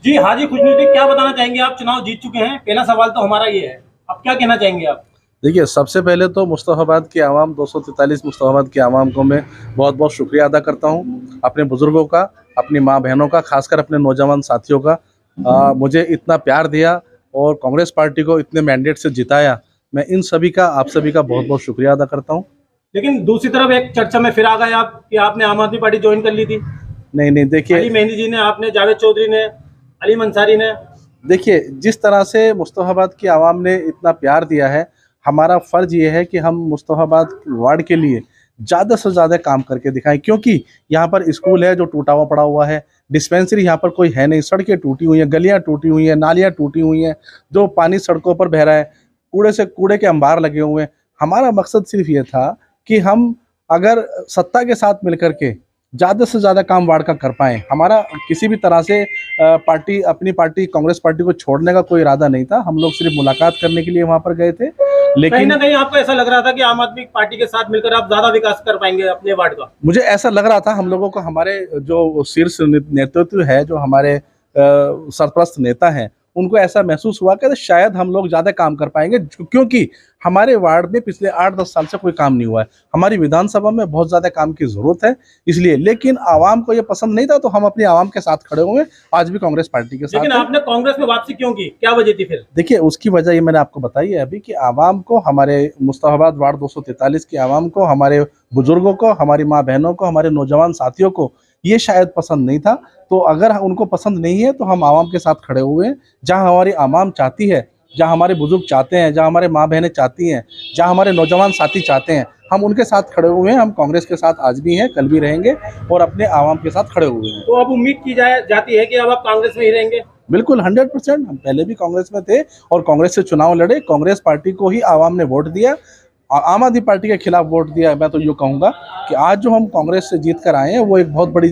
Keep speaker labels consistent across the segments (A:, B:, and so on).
A: जी हाजी खुशनुद्दीन, क्या बताना चाहेंगे आप? चुनाव जीत चुके हैं, पहला सवाल तो हमारा ये है, अब क्या कहना चाहेंगे आप?
B: देखिए, सबसे पहले तो मुस्तफ़ाबाद की आवाम 243 मुस्तफ़ाबाद की आवाम को मैं बहुत बहुत शुक्रिया अदा करता हूँ, अपने बुज़ुर्गों का, अपनी माँ बहनों का, खासकर अपने नौजवान साथियों का। मुझे इतना प्यार दिया और कांग्रेस पार्टी को इतने मैंडेट से जिताया, मैं इन सभी का, आप सभी का बहुत बहुत शुक्रिया अदा करता हूँ।
A: लेकिन दूसरी तरफ एक चर्चा में फिर आ गए आप कि आपने आम आदमी पार्टी ज्वाइन कर ली थी।
B: नहीं नहीं, देखिए
A: अली मेहंदी जी ने, आपने, जावेद चौधरी ने, अली अंसारी ने।
B: देखिए जिस तरह से मुस्तफ़ाबाद की आवाम ने इतना प्यार दिया है, हमारा फ़र्ज़ ये है कि हम मुस्तफ़ाबाद वार्ड के लिए ज़्यादा से ज़्यादा काम करके दिखाएं, क्योंकि यहाँ पर स्कूल है जो टूटा हुआ पड़ा हुआ है, डिस्पेंसरी यहाँ पर कोई है नहीं, सड़कें टूटी हुई हैं, गलियाँ टूटी हुई हैं, नालियाँ टूटी हुई हैं, जो पानी सड़कों पर बह रहा है, कूड़े से कूड़े के अंबार लगे हुए हैं। हमारा मकसद सिर्फ ये था कि हम अगर सत्ता के साथ मिलकर के ज़्यादा से ज़्यादा काम वार्ड का कर पाएँ। हमारा किसी भी तरह से पार्टी, अपनी पार्टी कांग्रेस पार्टी को छोड़ने का कोई इरादा नहीं था। हम लोग सिर्फ मुलाकात करने के लिए वहाँ पर गए थे।
A: कहीं
B: लेकिन
A: ना कहीं आपको ऐसा लग रहा था कि आम आदमी पार्टी के साथ मिलकर आप ज्यादा विकास कर पाएंगे अपने वार्ड का?
B: मुझे ऐसा लग रहा था, हम लोगों को, हमारे जो शीर्ष नेतृत्व है, जो हमारे सरपरस्त नेता हैं, उनको ऐसा महसूस हुआ कि शायद हम लोग ज़्यादा काम कर पाएंगे, क्योंकि हमारे वार्ड में पिछले 8-10 साल से कोई काम नहीं हुआ है। हमारी विधानसभा में बहुत ज़्यादा काम की ज़रूरत है, इसलिए। लेकिन आवाम को ये पसंद नहीं था, तो हम अपनी आवाम के साथ खड़े हुए, आज भी कांग्रेस पार्टी के साथ
A: लेकिन
B: हैं।
A: आपने कांग्रेस में वापसी क्यों की, क्या वजह थी फिर?
B: देखिए, उसकी वजह ये मैंने आपको बताई है अभी, कि आवाम को, हमारे मुस्तफ़ाबाद वार्ड 243 की आवाम को, हमारे बुजुर्गों को, हमारी माँ बहनों को, हमारे नौजवान साथियों को ये शायद पसंद नहीं था। तो अगर उनको पसंद नहीं है, तो हम आवाम के साथ खड़े हुए हैं। जहाँ हमारी आवाम चाहती है, जहाँ हमारे बुजुर्ग चाहते हैं, जहाँ हमारे माँ बहनें चाहती हैं, जहाँ हमारे नौजवान साथी चाहते हैं, हम उनके साथ खड़े हुए हैं। हम कांग्रेस के साथ आज भी हैं, कल भी रहेंगे, और अपने आवाम के साथ खड़े हुए हैं।
A: तो अब उम्मीद की जाती है कि अब आप कांग्रेस में ही रहेंगे?
B: बिल्कुल 100%। हम पहले भी कांग्रेस में थे और कांग्रेस से चुनाव लड़े, कांग्रेस पार्टी को ही आवाम ने वोट दिया, आम आदमी पार्टी के खिलाफ वोट दिया। मैं तो ये कहूँगा कि आज जो हम कांग्रेस से जीत कर आए हैं, वो एक बहुत बड़ी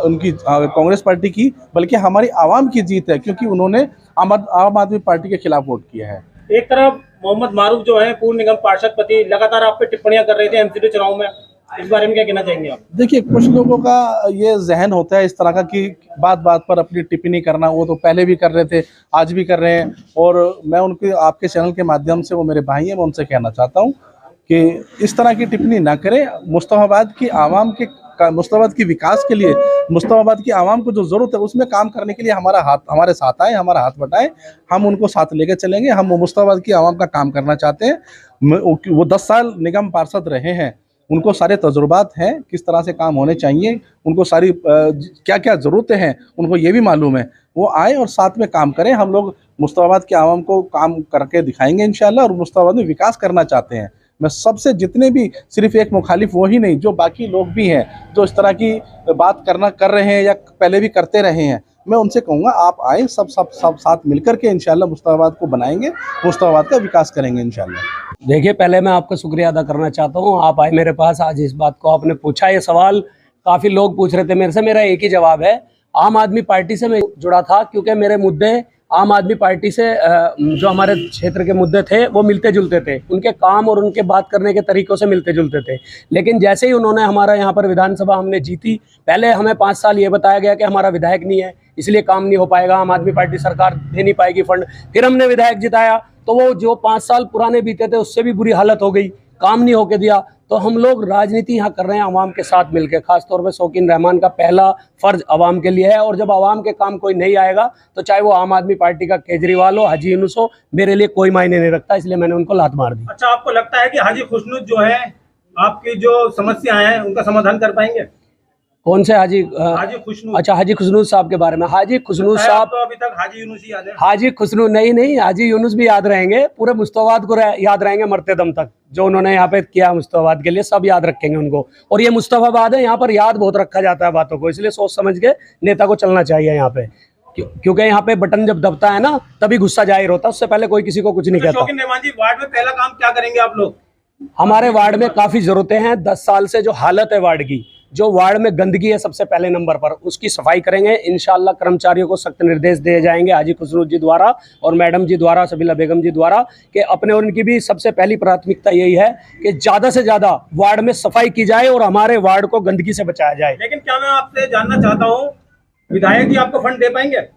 B: उनकी कांग्रेस पार्टी की, बल्कि हमारी आवाम की जीत है, क्योंकि उन्होंने आम आदमी पार्टी के खिलाफ वोट किया है।
A: एक तरफ मोहम्मद मारूफ जो है, पूर्व निगम पार्षद पति, लगातार आप पे टिप्पणियां कर रहे थे एमसीडी चुनाव में, इस बारे में क्या कहना चाहेंगे आप?
B: देखिए, कुछ लोगों का ये ज़हन होता है इस तरह का कि बात बात पर अपनी टिप्पणी करना। वो तो पहले भी कर रहे थे, आज भी कर रहे हैं, और मैं उनके, आपके चैनल के माध्यम से, वो मेरे भाई हैं, मैं उनसे कहना चाहता हूँ कि इस तरह की टिप्पणी ना करें। मुस्तफ़ाबाद की आवाम के, मुस्तफ़ाबाद की विकास के लिए, मुस्तफ़ाबाद की आवाम को जो ज़रूरत है, उसमें काम करने के लिए हमारे साथ आए, हमारा हाथ बटाएं। हम उनको साथ लेकर चलेंगे। हम मुस्तफ़ाबाद की आवाम का काम करना चाहते हैं। वो 10 साल निगम पार्षद रहे हैं, उनको सारे तजुर्बात हैं, किस तरह से काम होने चाहिए, उनको सारी क्या क्या ज़रूरतें हैं, उनको ये भी मालूम है। वो आए और साथ में काम करें। हम लोग मुस्तफ़ाबाद की आवाम को काम करके दिखाएंगे इंशाल्लाह, और मुस्तफ़ाबाद में विकास करना चाहते हैं। मैं सबसे, जितने भी, सिर्फ एक मुखालिफ वो ही नहीं, जो बाकी लोग भी हैं, जो इस तरह की बात कर रहे हैं या पहले भी करते रहे हैं, मैं उनसे कहूँगा आप आए, सब सब सब साथ मिलकर के इंशाल्लाह मुस्तफ़ाबाद को बनाएंगे, मुस्तफ़ाबाद का विकास करेंगे इंशाल्लाह।
C: देखिए, पहले मैं आपका शुक्रिया अदा करना चाहता हूँ, आप आए मेरे पास आज, इस बात को आपने पूछा। ये सवाल काफ़ी लोग पूछ रहे थे मेरे से, मेरा एक ही जवाब है, आम आदमी पार्टी से मैं जुड़ा था, क्योंकि मेरे मुद्दे आम आदमी पार्टी से, जो हमारे क्षेत्र के मुद्दे थे, वो मिलते जुलते थे, उनके काम और उनके बात करने के तरीक़ों से मिलते जुलते थे। लेकिन जैसे ही उन्होंने हमारा यहाँ पर विधानसभा हमने जीती, पहले हमें 5 साल ये बताया गया कि हमारा विधायक नहीं है, इसलिए काम नहीं हो पाएगा, आम आदमी पार्टी सरकार दे नहीं पाएगी फंड। फिर हमने विधायक जिताया, तो वो जो 5 साल पुराने बीते थे, उससे भी बुरी हालत हो गई, काम नहीं होके दिया। तो हम लोग राजनीति यहाँ कर रहे हैं आवाम के साथ मिलकर। खासतौर पे शौकीन रहमान का पहला फर्ज आवाम के लिए है, और जब आवाम के काम कोई नहीं आएगा, तो चाहे वो आम आदमी पार्टी का केजरीवाल हो, हाजी यूनुस हो, मेरे लिए कोई मायने नहीं रखता, इसलिए मैंने उनको लात मार दी।
A: अच्छा, आपको लगता है कि हाजी खुशनुद जो है, आपकी जो समस्याएं हैं उनका समाधान कर पाएंगे?
C: कौन से हाजी
A: खुशनूद?
C: अच्छा, हाजी खुशनूद साहब के बारे में। हाजी खुशनूद साहब
A: तो अभी तक हाजी यूनुस ही याद है।
C: हाजी खुशनूद नहीं, हाजी यूनुस भी याद रहेंगे, पूरे मुस्तफ़ाबाद को याद रहेंगे मरते दम तक। जो उन्होंने यहाँ पे किया मुस्तफ़ाबाद के लिए, सब याद रखेंगे उनको। और ये मुस्तफ़ाबाद है, यहाँ पर याद बहुत रखा जाता है बातों को, इसलिए सोच समझ के नेता को चलना चाहिए यहाँ पे, क्योंकि यहाँ पे बटन जब दबता है ना, तभी गुस्सा जाहिर होता है, उससे पहले कोई किसी को कुछ नहीं कहता।
A: शौकीन रहमान जी, वार्ड में पहला काम क्या करेंगे आप लोग?
C: हमारे वार्ड में काफ़ी ज़रूरतें हैं। 10 साल से जो हालत है वार्ड की, जो वार्ड में गंदगी है सबसे पहले नंबर पर, उसकी सफाई करेंगे इंशाल्लाह। कर्मचारियों को सख्त निर्देश दिए जाएंगे हाजी खुसरू जी द्वारा और मैडम जी द्वारा, सबीला बेगम जी द्वारा, कि अपने और उनकी भी सबसे पहली प्राथमिकता यही है कि ज़्यादा से ज़्यादा वार्ड में सफाई की जाए और हमारे वार्ड को गंदगी से बचाया जाए।
A: लेकिन क्या मैं आपसे जानना चाहता हूँ, विधायक जी आपको फंड दे पाएंगे?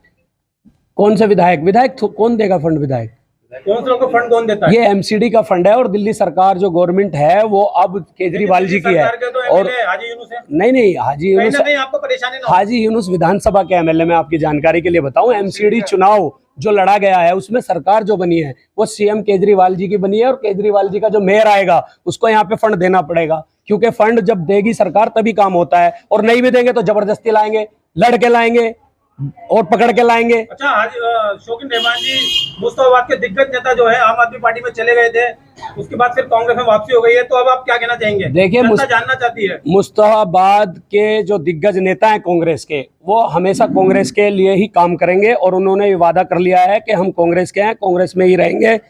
C: कौन से विधायक विधायक कौन देगा फंड? विधायक
A: कौन से लोग को फंड कौन देता है?
C: ये एमसीडी का फंड है और दिल्ली सरकार जो गवर्नमेंट है वो अब केजरीवाल जी की है।
A: और हाजी यूनुस है।
C: नहीं हाजी यूनुस,
A: आपको परेशानी ना हो।
C: हाजी यूनुस विधानसभा के एमएलए, मैं आपकी जानकारी के लिए बताऊं, एमसीडी चुनाव जो लड़ा गया है उसमें सरकार जो बनी है वो सीएम केजरीवाल जी की बनी है और केजरीवाल जी का जो मेयर आएगा उसको यहाँ पे फंड देना पड़ेगा, क्योंकि फंड जब देगी सरकार तभी काम होता है, और नहीं भी देंगे तो जबरदस्ती लाएंगे, लड़के लाएंगे और पकड़ के लाएंगे।
A: अच्छा, शौकीन रहमान जी मुस्तफाबाद के दिग्गज नेता जो है आम आदमी पार्टी में चले गए थे, उसके बाद फिर कांग्रेस में वापसी हो गई है, तो अब आप क्या कहना चाहेंगे?
C: देखिए,
A: जानना चाहती है
C: मुस्तफाबाद के जो दिग्गज नेता हैं कांग्रेस के, वो हमेशा कांग्रेस के लिए ही काम करेंगे और उन्होंने वादा कर लिया है कि हम कांग्रेस के हैं, कांग्रेस में ही रहेंगे।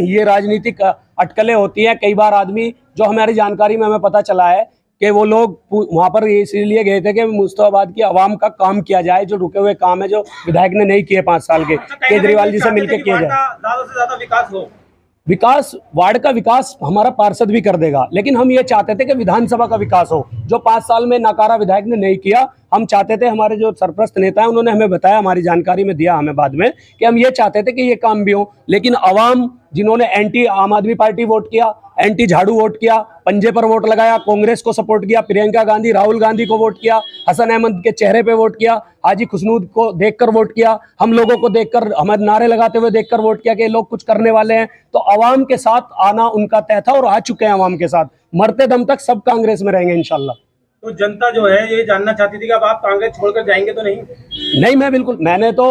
C: ये राजनीतिक अटकलें होती हैं, कई बार आदमी, जो हमारी जानकारी में हमें पता चला है कि वो लोग वहां पर इसलिए गए थे कि मुस्तफाबाद की आवाम का काम किया जाए, जो रुके हुए काम है जो विधायक ने नहीं किए 5 साल के, केजरीवाल जी से मिलकर किया जाए।
A: ज्यादा से ज्यादा विकास हो,
C: विकास, वार्ड का विकास हमारा पार्षद भी कर देगा, लेकिन हम ये चाहते थे कि विधानसभा का विकास हो, जो 5 साल में नाकारा विधायक ने नहीं किया। हम चाहते थे, हमारे जो सरप्रस्त नेता हैं उन्होंने हमें बताया, हमारी जानकारी में दिया हमें बाद में, कि हम ये चाहते थे कि ये काम भी हो, लेकिन अवाम जिन्होंने एंटी आम आदमी पार्टी वोट किया, एंटी झाड़ू वोट किया, पंजे पर वोट लगाया, कांग्रेस को सपोर्ट किया, प्रियंका गांधी, राहुल गांधी को वोट किया, हसन अहमद के चेहरे पे वोट किया, हाजी खुशनूद को देखकर वोट किया, हम लोगों को देखकर, हमारे नारे लगाते हुए देखकर वोट किया कि लोग कुछ करने वाले हैं, तो अवाम के साथ आना उनका तय था और आ चुके हैं अवाम के साथ, मरते दम तक सब कांग्रेस में रहेंगे इंशाल्लाह।
A: तो जनता जो है ये जानना चाहती थी कि अब आप कांग्रेस छोड़कर जाएंगे तो नहीं?
C: नहीं, मैं बिल्कुल, मैंने तो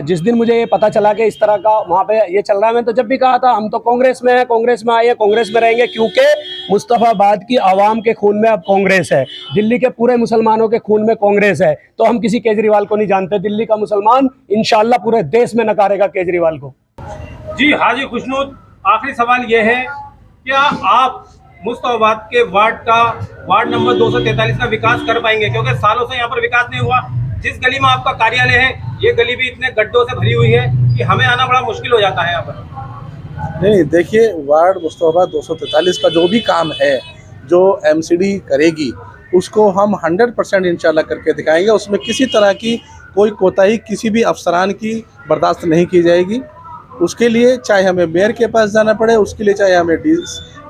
C: जिस दिन मुझे ये पता चला कि इस तरह का वहाँ पे ये चल रहा है, मैं तो जब भी कहा था हम तो कांग्रेस में हैं, कांग्रेस में आए हैं, कांग्रेस में रहेंगे, क्योंकि मुस्तफाबाद की आवाम के खून में अब कांग्रेस है, दिल्ली के पूरे मुसलमानों के खून में कांग्रेस है, तो हम किसी केजरीवाल को नहीं जानते। दिल्ली का मुसलमान इंशाल्लाह पूरे देश में नकारेगा केजरीवाल को।
A: जी हाजी खुशनूद, आखिरी सवाल ये है, क्या आप मुस्तफाबाद के वार्ड नंबर 243 का विकास कर पाएंगे? क्योंकि सालों से यहाँ पर विकास नहीं हुआ। जिस गली में आपका कार्यालय है, ये गली भी इतने गड्ढों से भरी हुई है कि हमें आना बड़ा मुश्किल हो जाता है यहाँ पर।
B: नहीं, देखिए, वार्ड मुस्तफाबाद 243 का जो भी काम है, जो एमसीडी करेगी, उसको हम 100% इंशाल्लाह करके दिखाएंगे। उसमें किसी तरह की कोई कोताही किसी भी अफसरान की बर्दाश्त नहीं की जाएगी। उसके लिए चाहे हमें मेयर के पास जाना पड़े, उसके लिए चाहे हमें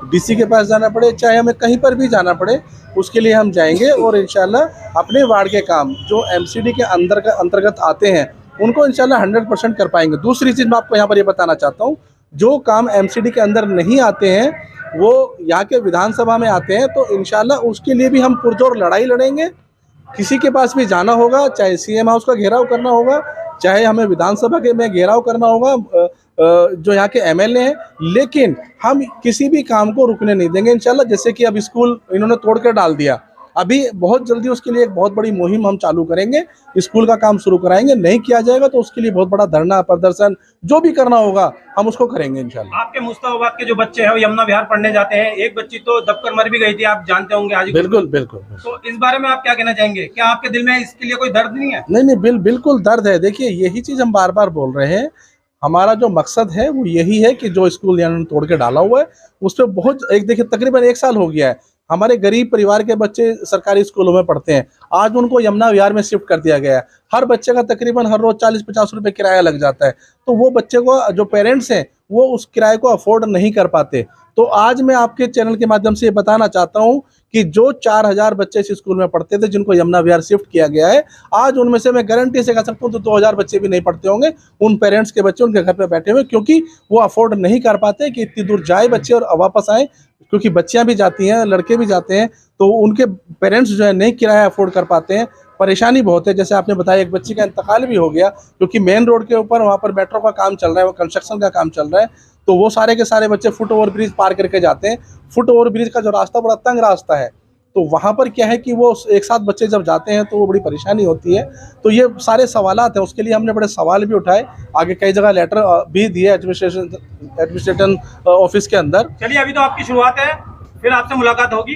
B: डीसी के पास जाना पड़े, चाहे हमें कहीं पर भी जाना पड़े, उसके लिए हम जाएंगे और इंशाल्लाह अपने वार्ड के काम जो एमसीडी के अंतर्गत आते हैं उनको इंशाल्लाह 100% कर पाएंगे। दूसरी चीज़ मैं आपको यहाँ पर ये बताना चाहता हूँ, जो काम एमसीडी के अंदर नहीं आते हैं वो यहाँ के विधानसभा में आते हैं, तो इंशाल्लाह उसके लिए भी हम पुरजोर लड़ाई लड़ेंगे। किसी के पास भी जाना होगा, चाहे सीएम हाउस का घेराव करना होगा, चाहे हमें विधानसभा के में घेराव करना होगा, जो यहाँ के एमएलए हैं, लेकिन हम किसी भी काम को रुकने नहीं देंगे इंशाल्लाह। जैसे कि अब स्कूल इन्होंने तोड़ कर डाल दिया, अभी बहुत जल्दी उसके लिए एक बहुत बड़ी मुहिम हम चालू करेंगे, स्कूल का काम शुरू कराएंगे। नहीं किया जाएगा तो उसके लिए बहुत बड़ा धरना, प्रदर्शन, जो भी करना होगा हम उसको करेंगे इंशाल्लाह।
A: आपके मुस्तफाबाद के जो बच्चे हैं वो यमुना विहार पढ़ने जाते हैं, एक बच्ची तो दबकर मर भी गई थी, आप जानते होंगे आज।
B: बिल्कुल बिल्कुल।
A: तो इस बारे में आप क्या कहना चाहेंगे? क्या आपके दिल में इसके लिए कोई दर्द नहीं है?
B: नहीं, बिल्कुल दर्द है। देखिए, यही चीज़ हम बार बार बोल रहे हैं, हमारा जो मकसद है वो यही है कि जो स्कूल यहाँ तोड़ के डाला हुआ है उस पर बहुत, देखिए तकरीबन 1 साल हो गया है, हमारे गरीब परिवार के बच्चे सरकारी स्कूलों में पढ़ते हैं, आज उनको यमुना विहार में शिफ्ट कर दिया गया है। हर बच्चे का तकरीबन हर रोज 40-50 रुपए किराया लग जाता है, तो वो बच्चे को, जो पेरेंट्स हैं, वो उस किराए को अफोर्ड नहीं कर पाते। तो आज मैं आपके चैनल के माध्यम से ये बताना चाहता हूँ कि जो 4000 बच्चे इस स्कूल में पढ़ते थे, जिनको यमुना विहार शिफ्ट किया गया है, आज उनमें से मैं गारंटी से कह सकता हूँ तो 2000 बच्चे भी नहीं पढ़ते होंगे। उन पेरेंट्स के बच्चे उनके घर पे बैठे हुए, क्योंकि वो अफोर्ड नहीं कर पाते कि इतनी दूर जाए बच्चे और वापस आए, क्योंकि बच्चियां भी जाती हैं, लड़के भी जाते हैं, तो उनके पेरेंट्स जो है नहीं किराया अफोर्ड कर पाते हैं। परेशानी बहुत है। जैसे आपने बताया, एक बच्ची का इंतकाल भी हो गया, क्योंकि मेन रोड के ऊपर वहाँ पर मेट्रो का काम चल रहा है, वो कंस्ट्रक्शन का काम चल रहा है, तो वो सारे के सारे बच्चे फुट ओवर ब्रिज पार करके जाते हैं। फुट ओवर ब्रिज का जो रास्ता बड़ा तंग रास्ता है, तो वहाँ पर क्या है कि वो एक साथ बच्चे जब जाते हैं तो वो बड़ी परेशानी होती है। तो ये सारे सवालात हैं, उसके लिए हमने बड़े सवाल भी उठाए, आगे कई जगह लेटर भी दिए एडमिनिस्ट्रेशन ऑफिस के अंदर।
A: चलिए, अभी तो आपकी शुरुआत है, फिर आपसे मुलाकात होगी,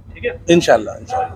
A: ठीक है?
B: इंशाल्लाह।